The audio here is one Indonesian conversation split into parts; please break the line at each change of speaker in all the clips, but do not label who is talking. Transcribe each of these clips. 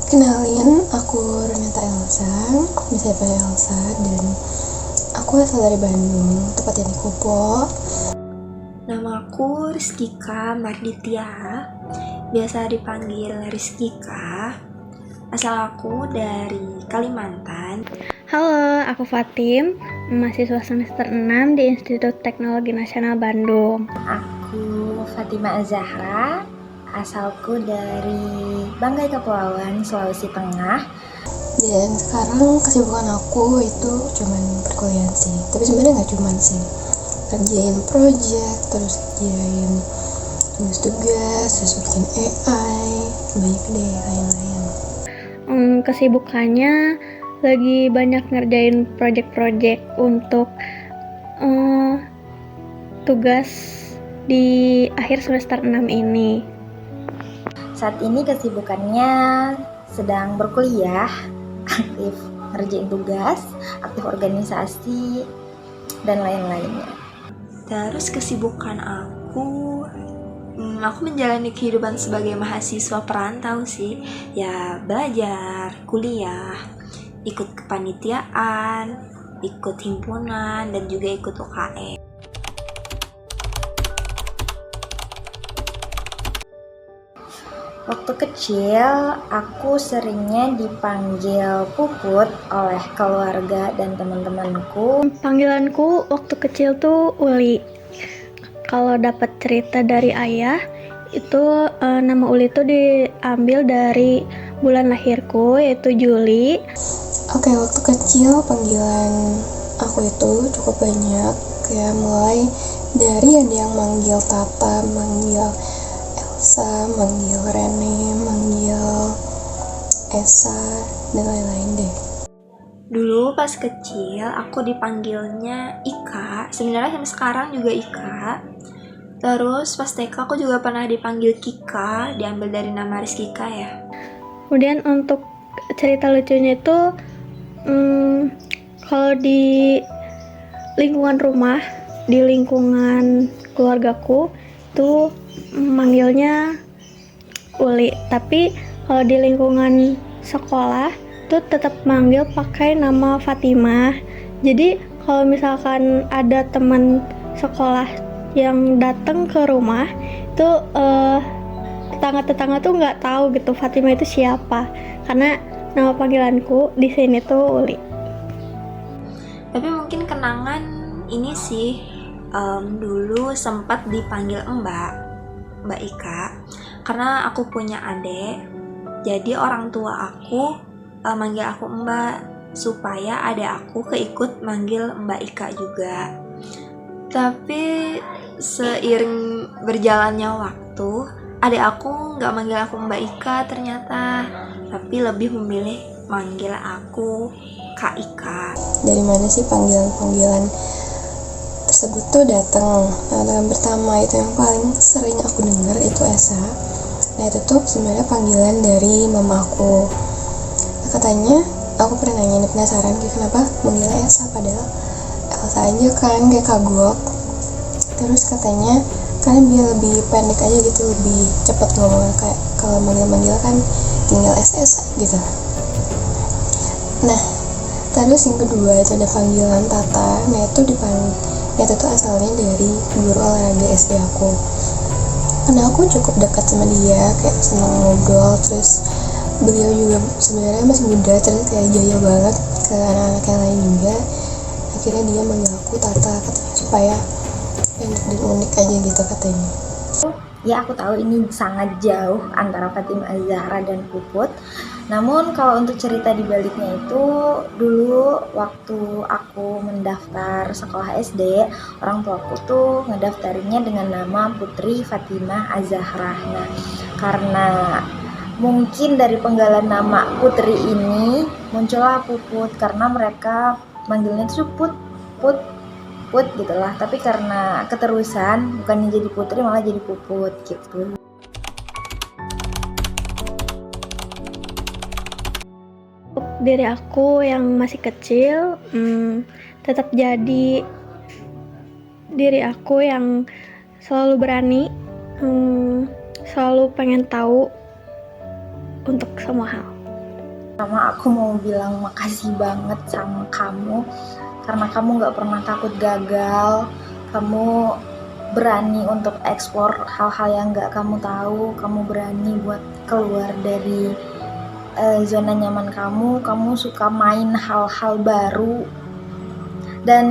Kenalin, aku Renata Elsa, bisa dipanggil Elsa, dan aku asal dari Bandung, tepatnya di Kupo.
Nama aku Rizkika Marditya, biasa dipanggil Rizkika. Asal aku dari Kalimantan.
Halo, aku Fatim, mahasiswa semester 6 di Institut Teknologi Nasional Bandung.
Aku Fatima Azahra, asalku dari Banggai Kepulauan, Sulawesi Tengah.
Dan sekarang kesibukan aku itu cuman perkuliahan sih, tapi sebenarnya nggak cuman sih, kerjain project, terus kerjain tugas-tugas, terus bikin AI, banyak deh lain-lain.
Kesibukannya lagi banyak ngerjain project-project untuk tugas di akhir semester 6 ini.
Saat ini kesibukannya sedang berkuliah, aktif ngerjain tugas, aktif organisasi, dan lain-lainnya.
Terus kesibukan aku menjalani kehidupan sebagai mahasiswa perantau sih. Ya belajar, kuliah, ikut kepanitiaan, ikut himpunan, dan juga ikut UKM.
Waktu kecil, aku seringnya dipanggil Puput oleh keluarga dan teman-temanku.
Panggilanku waktu kecil tuh Uli. Kalau dapat cerita dari ayah, itu nama Uli tuh diambil dari bulan lahirku, yaitu Juli.
Oke, waktu kecil panggilan aku itu cukup banyak, kayak mulai dari ada yang manggil Tata, manggil Elsa, manggil Rene, manggil Esa, dan lain-lain deh.
Dulu pas kecil aku dipanggilnya Ika, sebenarnya sampai sekarang juga Ika. Terus pas TK aku juga pernah dipanggil Kika, diambil dari nama Rizkika ya.
Kemudian untuk cerita lucunya itu kalau di lingkungan rumah, di lingkungan keluargaku itu manggilnya Uli, tapi kalau di lingkungan sekolah itu tetap manggil pakai nama Fatimah. Jadi kalau misalkan ada teman sekolah yang datang ke rumah itu tetangga-tetangga tuh nggak tahu gitu Fatimah itu siapa, karena nama panggilanku di sini tuh Uli.
Tapi mungkin kenangan ini sih, dulu sempat dipanggil Mbak Ika, karena aku punya adik. Jadi orang tua aku manggil aku Mbak, supaya adik aku keikut manggil Mbak Ika juga. Tapi seiring berjalannya waktu, adik aku nggak manggil aku Mbak Ika ternyata, tapi lebih memilih manggil aku Kak Ika.
Dari mana sih panggilan-panggilan tersebut tuh datang? Nah, yang pertama itu yang paling sering aku dengar itu Esa. Nah, itu tuh sebenarnya panggilan dari mamaku. Nah, katanya aku pernah nanya, penasaran kayak kenapa manggilnya Esa padahal Elsa aja kan, kayak kagok. Terus katanya karena dia lebih pendek aja gitu, lebih cepat ngomongnya, kayak kalau manggil-manggil kan tinggal SS gitu. Nah, terus yang kedua itu ada panggilan Tata. Nah, itu tuh asalnya dari guru olahraga SD aku. Karena aku cukup dekat sama dia, kayak seneng ngobrol, terus beliau juga sebenarnya masih muda, terus kayak jaya banget ke anak-anak yang lain juga. Akhirnya dia manggil aku Tata, katanya supaya enak dan unik aja gitu katanya.
Ya, aku tahu ini sangat jauh antara Fatima Azahra dan Puput. Namun kalau untuk cerita di baliknya itu, dulu waktu aku mendaftar sekolah SD, orang tuaku tuh ngedaftarinnya dengan nama Putri Fatimah Azahra. Nah, karena mungkin dari penggalan nama Putri ini muncullah Puput, karena mereka manggilnya tuh Put gitulah, tapi karena keterusan bukannya jadi Putri malah jadi Puput gitu.
Diri aku yang masih kecil tetap jadi diri aku yang selalu berani, selalu pengen tahu untuk semua hal.
Pertama aku mau bilang makasih banget sama kamu karena kamu gak pernah takut gagal. Kamu berani untuk eksplor hal-hal yang gak kamu tahu. Kamu berani buat keluar dari zona nyaman kamu. Kamu suka main hal-hal baru. Dan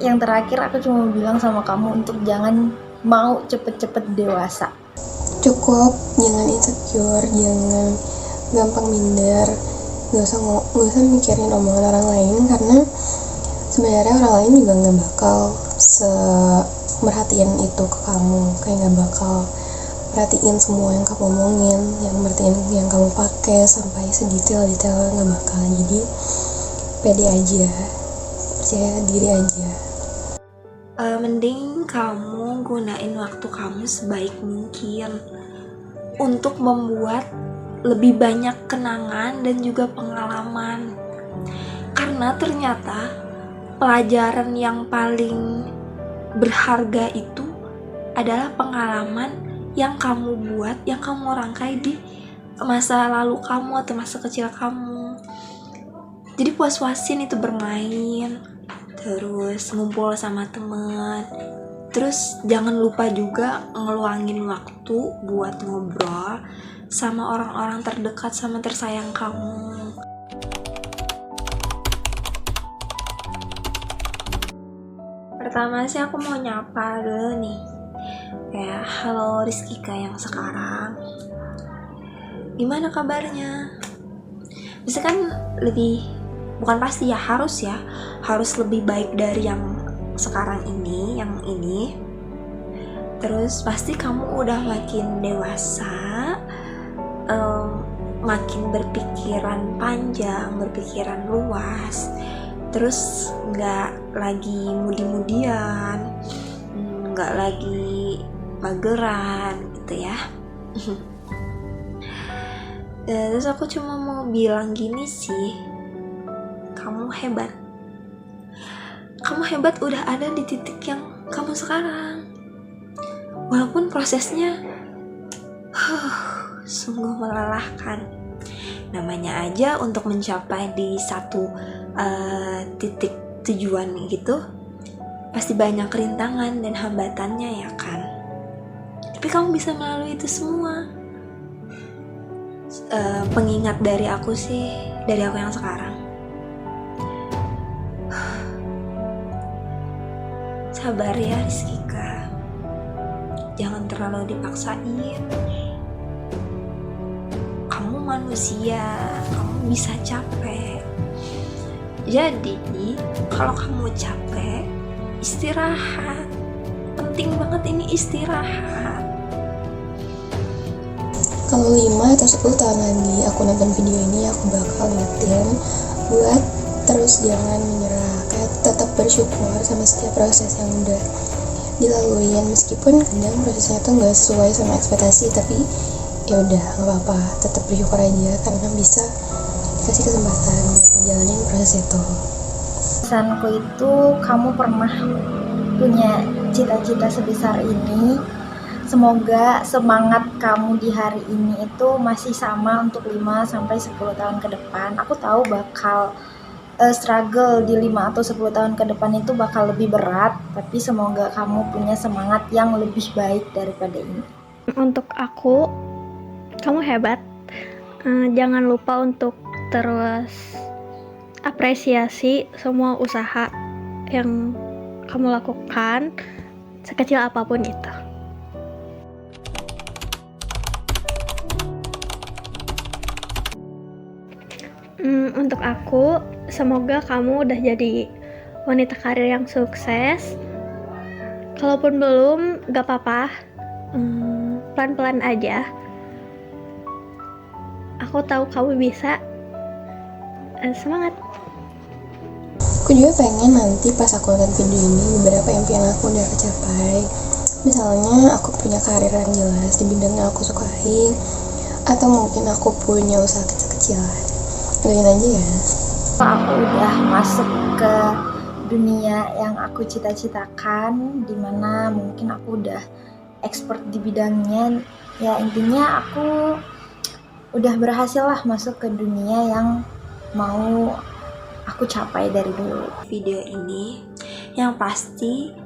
yang terakhir aku cuma bilang sama kamu untuk jangan mau cepet-cepet dewasa.
Cukup, jangan insecure, jangan gampang minder, gak usah mikirin omongan orang lain, karena sebenarnya orang lain juga gak bakal merhatiin itu ke kamu, kayak gak bakal perhatiin semua yang kamu omongin, yang merhatiin yang kamu pakai sampai sedetail-detail, gak bakal. Jadi pede aja, percaya diri aja.
Mending kamu gunain waktu kamu sebaik mungkin untuk membuat lebih banyak kenangan dan juga pengalaman. Karena ternyata pelajaran yang paling berharga itu adalah pengalaman yang kamu buat, yang kamu rangkai di masa lalu kamu atau masa kecil kamu. Jadi puas-puasin itu bermain, terus ngumpul sama teman, terus jangan lupa juga ngeluangin waktu buat ngobrol sama orang-orang terdekat sama tersayang kamu. Pertama sih aku mau nyapa dulu nih, kayak halo Rizkika yang sekarang, gimana kabarnya? Bisa kan lebih, bukan pasti ya, harus lebih baik dari yang sekarang ini, yang ini. Terus pasti kamu udah makin dewasa, makin berpikiran panjang, berpikiran luas, terus nggak lagi mudi-mudian, nggak lagi mageran gitu ya. Terus aku cuma mau bilang gini sih, kamu hebat. Kamu hebat udah ada di titik yang kamu sekarang. Walaupun prosesnya sungguh melelahkan. Namanya aja untuk mencapai di satu titik tujuan gitu, pasti banyak rintangan dan hambatannya ya kan. Tapi kamu bisa melalui itu semua. Pengingat dari aku sih, dari aku yang sekarang, sabar ya Rizkika, jangan terlalu dipaksain. Kamu manusia, kamu bisa capek. Jadi kalau kamu capek, istirahat. Penting banget ini istirahat.
Kalau 5 atau 10 tahun lagi aku nonton video ini, aku bakal ingetin buat terus jangan menyerah, kayak tetap bersyukur sama setiap proses yang udah dilaluin, meskipun kadang prosesnya tuh nggak sesuai sama ekspektasi, tapi ya udah nggak apa-apa, tetap bersyukur aja karena bisa kasih kesempatan buat ngejalanin proses itu.
Pesanku itu, kamu pernah punya cita-cita sebesar ini. Semoga semangat kamu di hari ini itu masih sama untuk 5-10 tahun ke depan. Aku tahu bakal struggle di 5 atau 10 tahun ke depan itu bakal lebih berat, tapi semoga kamu punya semangat yang lebih baik daripada ini.
Untuk aku, kamu hebat. Jangan lupa untuk terus apresiasi semua usaha yang kamu lakukan, sekecil apapun itu. Untuk aku, semoga kamu udah jadi wanita karir yang sukses. Kalaupun belum, gak apa-apa, pelan-pelan aja. Aku tahu kamu bisa. Semangat.
Aku juga pengen nanti pas aku nonton video ini, beberapa impian aku udah kecapai. Misalnya aku punya karir yang jelas di bidang yang aku sukai, atau mungkin aku punya usaha kecil-kecilan. Doain aja ya.
Aku udah masuk ke dunia yang aku cita-citakan, dimana mungkin aku udah expert di bidangnya. Ya intinya aku udah berhasil lah masuk ke dunia yang mau aku capai dari dulu.
Video ini yang pasti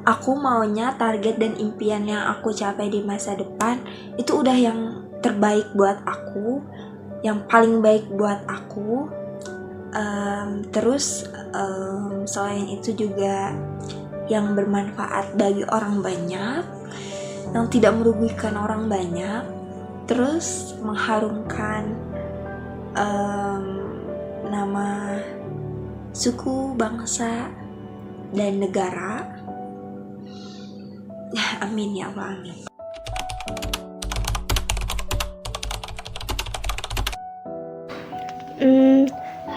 aku maunya target dan impian yang aku capai di masa depan itu udah yang terbaik buat aku, yang paling baik buat aku. Terus selain itu juga yang bermanfaat bagi orang banyak, yang tidak merugikan orang banyak, terus mengharumkan nama suku, bangsa, dan negara. Ya, amin ya Allah, amin.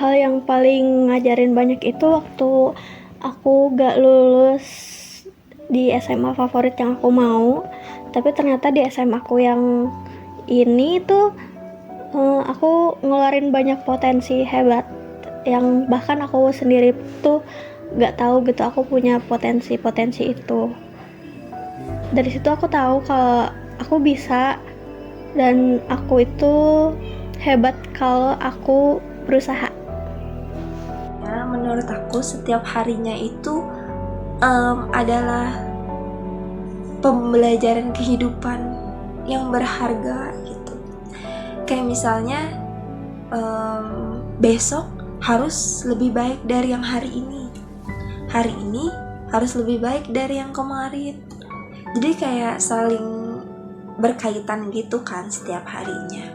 Hal yang paling ngajarin banyak itu waktu aku gak lulus di SMA favorit yang aku mau, tapi ternyata di SMA aku yang ini tuh aku ngeluarin banyak potensi hebat yang bahkan aku sendiri tuh gak tahu gitu aku punya potensi itu. Dari situ aku tahu kalau aku bisa dan aku itu hebat kalau aku berusaha.
Ya, menurut aku setiap harinya itu adalah pembelajaran kehidupan yang berharga gitu. Kayak misalnya besok harus lebih baik dari yang hari ini harus lebih baik dari yang kemarin. Jadi kayak saling berkaitan gitu kan setiap harinya.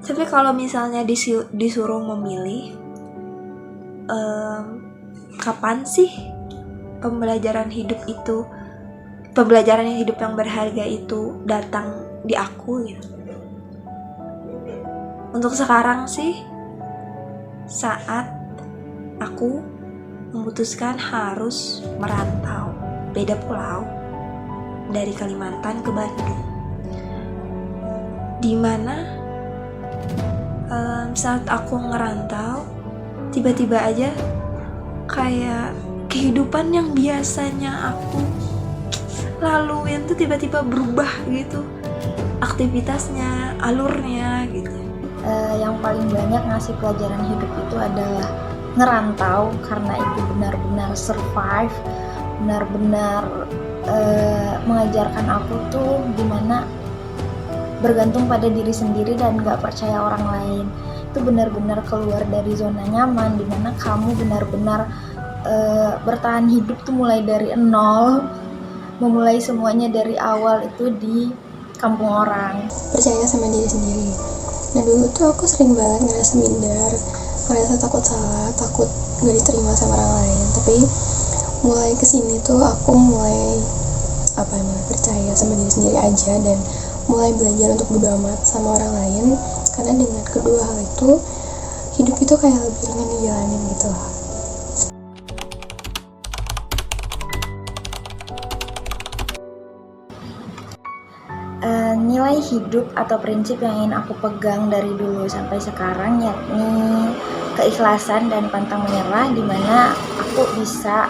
Tapi kalau misalnya disuruh memilih kapan sih pembelajaran hidup yang berharga itu datang di aku gitu. Untuk sekarang sih saat aku memutuskan harus merantau beda pulau dari Kalimantan ke Bandung, dimana saat aku ngerantau tiba-tiba aja kayak kehidupan yang biasanya aku laluin tuh tiba-tiba berubah gitu, aktivitasnya, alurnya gitu.
Yang paling banyak ngasih pelajaran hidup itu adalah ngerantau, karena itu benar-benar survive, benar-benar mengajarkan aku tuh gimana bergantung pada diri sendiri dan gak percaya orang lain. Itu benar-benar keluar dari zona nyaman, dimana kamu benar-benar bertahan hidup tuh mulai dari nol, memulai semuanya dari awal itu di kampung orang.
Percaya sama diri sendiri. Nah dulu tuh aku sering banget ngerasa minder, ngerasa takut salah, takut gak diterima sama orang lain. Tapi mulai kesini tuh aku mulai percaya sama diri sendiri aja dan mulai belajar untuk bodo amat sama orang lain, karena dengan kedua hal itu hidup itu kayak lebih ringan dijalanin gitu lah.
Nilai hidup atau prinsip yang ingin aku pegang dari dulu sampai sekarang yakni keikhlasan dan pantang menyerah, dimana aku bisa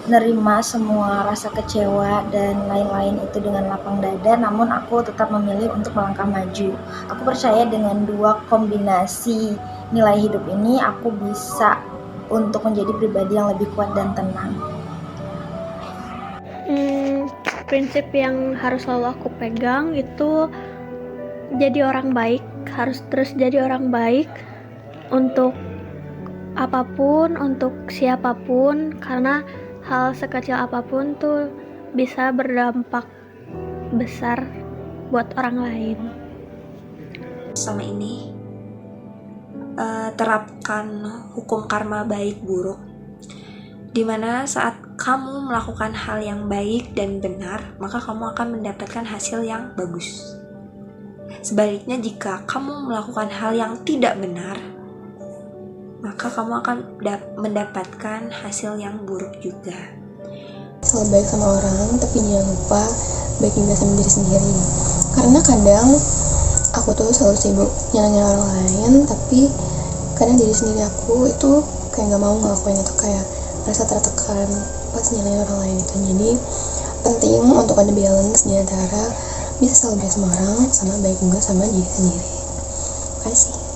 nerima semua rasa kecewa dan lain-lain itu dengan lapang dada, namun aku tetap memilih untuk melangkah maju. Aku percaya dengan dua kombinasi nilai hidup ini aku bisa untuk menjadi pribadi yang lebih kuat dan tenang.
Prinsip yang harus selalu aku pegang itu jadi orang baik, harus terus jadi orang baik untuk apapun, untuk siapapun, karena hal sekecil apapun tuh bisa berdampak besar buat orang lain.
Sama ini terapkan hukum karma baik buruk, dimana saat kamu melakukan hal yang baik dan benar, maka kamu akan mendapatkan hasil yang bagus. Sebaliknya, jika kamu melakukan hal yang tidak benar, maka kamu akan mendapatkan hasil yang buruk juga.
Selalu baik sama orang, tapi jangan lupa baik juga sama diri sendiri. Karena kadang aku tuh selalu sibuk nyalahin orang lain, tapi kadang diri sendiri aku itu kayak gak mau ngelakuin itu, kayak merasa tertekan pas nyalahin orang lain itu. Jadi penting untuk ada balance di antara bisa selalu baik sama orang, sama baik juga sama diri sendiri. Terima kasih.